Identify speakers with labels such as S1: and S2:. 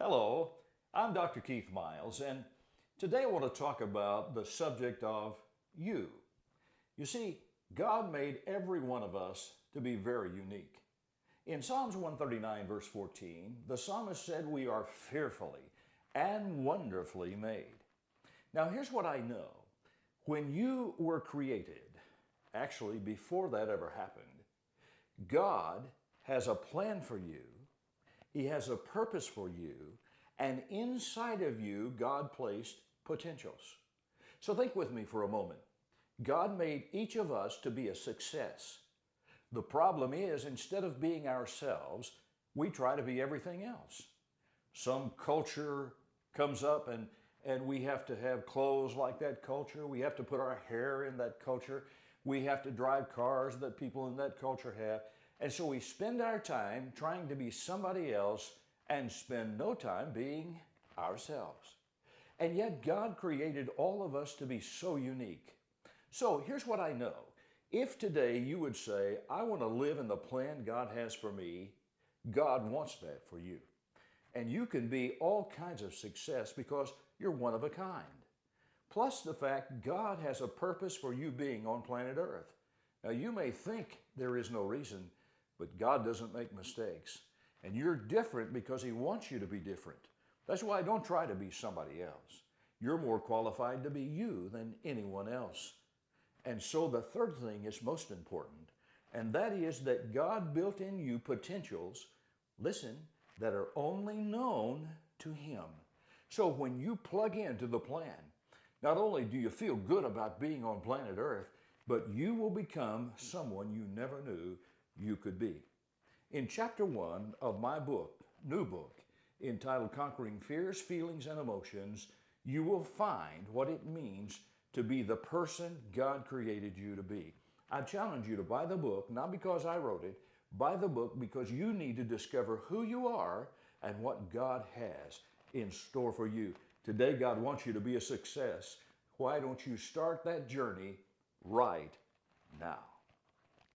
S1: Hello, I'm Dr. Keith Miles, and today I want to talk about the subject of you. You see, God made every one of us to be very unique. In Psalms 139, verse 14, the psalmist said, "We are fearfully and wonderfully made." Now, here's what I know. When you were created, actually, before that ever happened, God has a plan for you. He has a purpose for you, and inside of you, God placed potentials. So think with me for a moment. God made each of us to be a success. The problem is, instead of being ourselves, we try to be everything else. Some culture comes up and we have to have clothes like that culture. We have to put our hair in that culture. We have to drive cars that people in that culture have. And so we spend our time trying to be somebody else and spend no time being ourselves. And yet God created all of us to be so unique. So here's what I know. If today you would say, "I want to live in the plan God has for me," God wants that for you. And you can be all kinds of success because you're one of a kind. Plus the fact God has a purpose for you being on planet Earth. Now you may think there is no reason, but God doesn't make mistakes. And you're different because He wants you to be different. That's why don't try to be somebody else. You're more qualified to be you than anyone else. And so the third thing is most important, and that is that God built in you potentials, listen, that are only known to Him. So when you plug into the plan, not only do you feel good about being on planet Earth, but you will become someone you never knew you could be. In chapter 1 of my book, new book, entitled Conquering Fears, Feelings, and Emotions, you will find what it means to be the person God created you to be. I challenge you to buy the book, not because I wrote it, buy the book because you need to discover who you are and what God has in store for you. Today, God wants you to be a success. Why don't you start that journey right now?